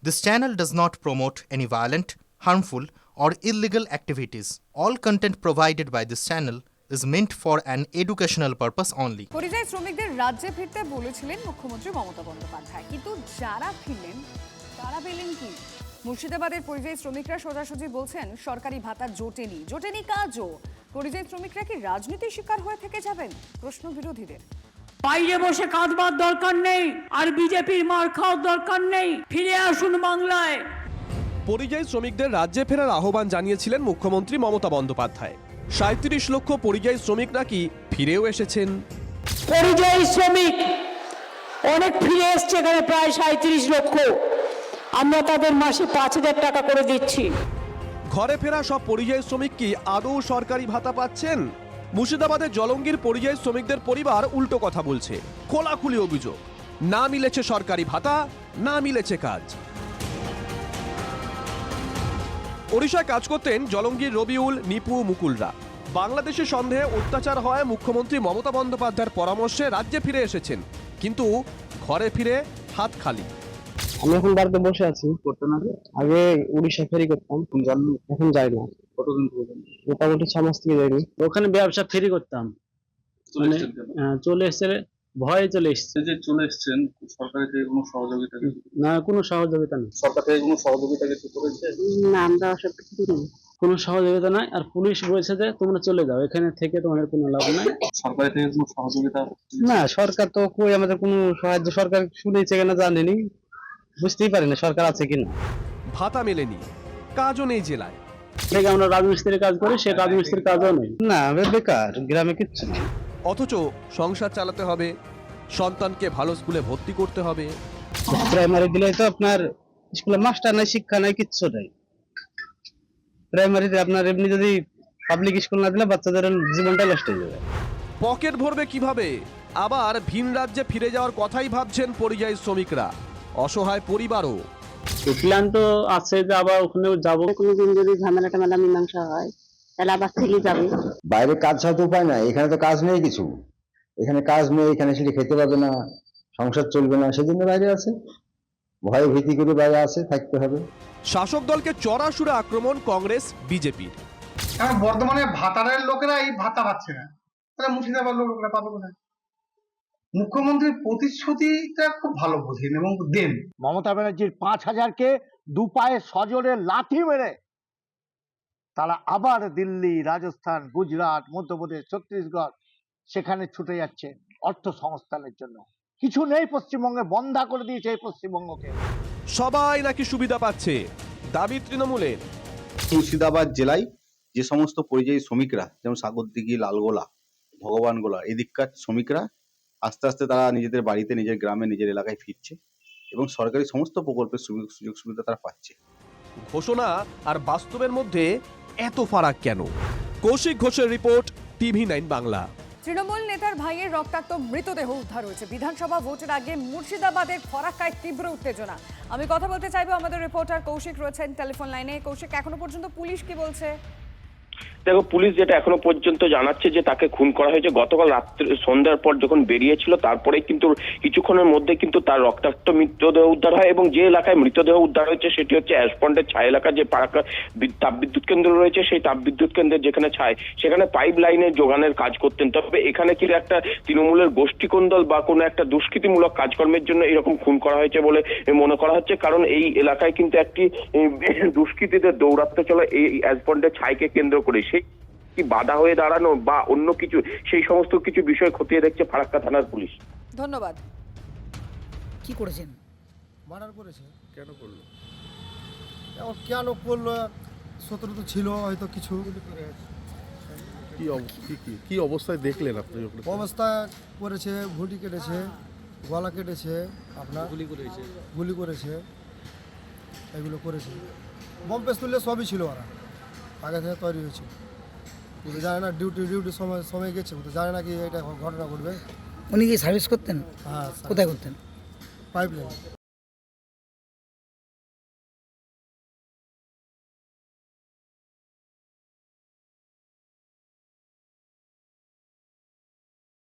This channel does not promote any violent, harmful, or illegal activities. All content provided by this channel is meant for an educational purpose only. পরিযায়ী শ্রমিকদের রাজ্যে ফিরতে বলেছিলেন মুখ্যমন্ত্রী মমতা বন্দ্যোপাধ্যায়, কিন্তু যারা ফিরলেন তারা পেলেন কি? মুর্শিদাবাদের পরিযায়ী শ্রমিকরা সোজাসুজি বলছেন সরকারি ভাতা জোটেনি কাজও। পরিযায়ী শ্রমিকরা কি রাজনীতির শিকার হয়ে থেকে যাবেন? প্রশ্ন বিরোধীদের। বাইরে বসে কাঁদবার দরকার নেই, আর বিজেপির মার খাওয়ার দরকার নেই, ফিরে আসুন বাংলায়। পরিযায়ী শ্রমিকদের রাজ্যে ফেরার আহ্বান জানিয়েছিলেন মুখ্যমন্ত্রী মমতা বন্দ্যোপাধ্যায়। ৩৭ লক্ষ পরিযায়ী শ্রমিক নাকি ফিরেও এসেছেন। পরিযায়ী শ্রমিক অনেক ফিরে এসছে, এখানে প্রায় ৩৭ লক্ষ। আমরা তাদের মাসে ৫,০০০ টাকা করে দিচ্ছি। ঘরে ফেরা সব পরিযায়ী শ্রমিক কি আদৌ সরকারি ভাতা পাচ্ছেন? মুর্শিদাবাদের জলঙ্গির পরিযায়ী শ্রমিকদের পরিবার উল্টো কথা বলছে। খোলাখুলি অভিযোগ, না মিলেছে সরকারি ভাতা, না মিলেছে কাজ। ওড়িশায় কাজ করতেন জলঙ্গির রবিউল, নিপু, মুকুলরা। বাংলাদেশের সন্দেহে অত্যাচার হয় মুখ্যমন্ত্রী মমতা বন্দ্যোপাধ্যায়ের পরামর্শে রাজ্যে ফিরে এসেছেন, কিন্তু ঘরে ফিরে হাত খালি। আমি এখন বাড়িতে বসে আছি। করতে না আগে উড়িষ্যা ফেরি করতাম, এখন যাই না। কতদিন মোটামুটি 6 মাস থেকে যাইনি। ওখানে ব্যবসা ফেরি করতাম, চলে এসছে, ভয়ে চলে এসছে। যে চলে এসছেন, সরকারের থেকে কোনো সহযোগিতা? না, কোনো সহযোগিতা নেই। সরকার থেকে কোনো সহযোগিতা কিছু করেছে? না, আমরা সব কিছু করিনি, কোনো সহযোগিতা নাই। আর পুলিশ বলছে যে তোমরা চলে যাও, এখানে থেকে তোমাদের কোনো লাভ নাই। সরকার থেকে কোনো সহযোগিতা? না, সরকার তো কই আমাদের কোনো সাহায্য। সরকার শুনেছে কিনা জানিনি, বুঝতেই পারি না সরকার আছে কিনা। ভাতা মেলেনি, কাজও নেই জেলায়। আমরা রাজমিস্ত্রির কাজ করি, সে রাজমিস্ত্রির কাজও নেই। না, বেকার, গ্রামে কিচ্ছু নেই। অথচ সংসার চালাতে হবে, সন্তানকে ভালো স্কুলে ভর্তি করতে হবে। প্রাইমারি দিলে তো আপনার স্কুলে মাস্টার নাই, শিক্ষা নাই, কিচ্ছু নাই। প্রাইমারিতে আপনার এমনি যদি পাবলিক স্কুল না দিলে বাচ্চাদের জীবনটা নষ্ট হয়ে যাবে। পকেট ভরবে কিভাবে? আবার ভিন রাজ্যে ফিরে যাওয়ার কথাই ভাবছেন পরিযায়ী শ্রমিকরা। অসহায় পরিবারও। প্ল্যান তো আছে যে আবার ওখানেও যাবো। কোনোদিন যদি ঝামেলা টামেলা মীমাংসা হয় তাহলে আবার থেকে যাবে। বাইরে কাজ ছাড়া তো উপায় নাই, এখানে তো কাজ নেই কিছু। এখানে কাজ নেই, এখানে সেটা খেতে পাবে না, সংসার চলবে না, সেজন্য বাইরে আছে, ভয় ভীতি করে বাইরে আছে, থাকতে হবে। শাসক দলকে চড়া সুরে আক্রমণ কংগ্রেস বিজেপির। কারণ বর্তমানে ভাতারের লোকেরা এই ভাতা পাচ্ছে না, তাহলে মুর্শিদাবাদ লোকেরা পাবে কোথায়? মুখ্যমন্ত্রীর প্রতিশ্রুতিটা খুব ভালো বোঝেন এবং দেন। মমতা ব্যানার্জির ৫,০০০কে দুপায়ে সজোরে লাথি মেরে তারা আবার দিল্লি, রাজস্থান, গুজরাট, মধ্যপ্রদেশ, ছত্তিশগড় সেখানে ছুটে যাচ্ছে অর্থ সংস্থানের জন্য। কিছু নেই পশ্চিমবঙ্গে, বন্ধা করে দিয়েছে এই পশ্চিমবঙ্গকে। সবাই নাকি সুবিধা পাচ্ছে, দাবি তৃণমূলের। মুর্শিদাবাদ জেলায় যে সমস্ত পরিযায়ী শ্রমিকরা, যেমন সাগরদিঘি, লালগোলা, ভগবানগোলা, এদিককার শ্রমিকরা আস্তে আস্তে তারা নিজেদের বাড়িতে, নিজের গ্রামে, নিজের এলাকায় ফিরছে এবং সরকারি সমস্ত প্রকল্পের সুযোগ সুবিধা তারা পাচ্ছে। ঘোষণা আর বাস্তবের মধ্যে এত ফারাক কেন? কৌশিক ঘোষের রিপোর্ট, TV9 বাংলা। তৃণমূল নেতার ভাইয়ের রক্তাক্ত মৃতদেহ উদ্ধার হয়েছে। বিধানসভা ভোটের আগে মুর্শিদাবাদের ফরাক্কায় তীব্র উত্তেজনা। আমি কথা বলতে চাইবো, আমাদের রিপোর্টার কৌশিক রয়েছেন টেলিফোন লাইনে। কৌশিক, এখনো পর্যন্ত পুলিশ কি বলছে? দেখো, পুলিশ যেটা এখনো পর্যন্ত জানাচ্ছে যে তাকে খুন করা হয়েছে। গতকাল রাত্রে সন্ধ্যার পর যখন বেরিয়েছিল, তারপরে কিন্তু কিছুক্ষণের মধ্যে কিন্তু তার রক্তাক্ত মৃতদেহ উদ্ধার হয় এবং যে এলাকায় মৃতদেহ উদ্ধার হয়েছে সেটি হচ্ছে অ্যাশপন্ডের ছাই এলাকা। যে ফারাক্কা তাপবিদ্যুৎ কেন্দ্র রয়েছে, সেই তাপবিদ্যুৎ কেন্দ্রের যেখানে ছাই, সেখানে পাইপ লাইনের যোগানের কাজ করতেন। তবে এখানে কি একটা তৃণমূলের গোষ্ঠীকন্দল বা কোনো একটা দুষ্কৃতিমূলক কাজকর্মের জন্য এরকম খুন করা হয়েছে বলে মনে করা হচ্ছে। কারণ এই এলাকায় কিন্তু একটি দুষ্কৃতীদের দৌরাত্ম্য চলে এই অ্যাশপন্ডের ছাইকে কেন্দ্র করে। কি বাধা হয়ে দাঁড়ানো বা অন্য কিছু, সেই সমস্ত কিছু বিষয় খতিয়ে দেখছে ফারাক্কা থানার পুলিশ। ধন্যবাদ। কি করেছেন? মার্ডার করেছে। কেন করলো? কেন করলো? শত্রু তো ছিল হয়তো কিছু। কি অবস্থায় দেখলেন আপনি? অবস্থায় করেছে, ঘুঁটি কেটেছে, গলা কেটেছে, আপনার গুলি করেছে, এগুলো করেছে। বম পেস্তুলে সবই ছিল, ওরা আগে থেকে তৈরি হয়েছে। জানে না ডিউটি সময় গেছে, জানে না কি এটা ঘটনা ঘটবে। উনি কি সার্ভিস করতেন? হ্যাঁ। কোথায় করতেন? Pipe line.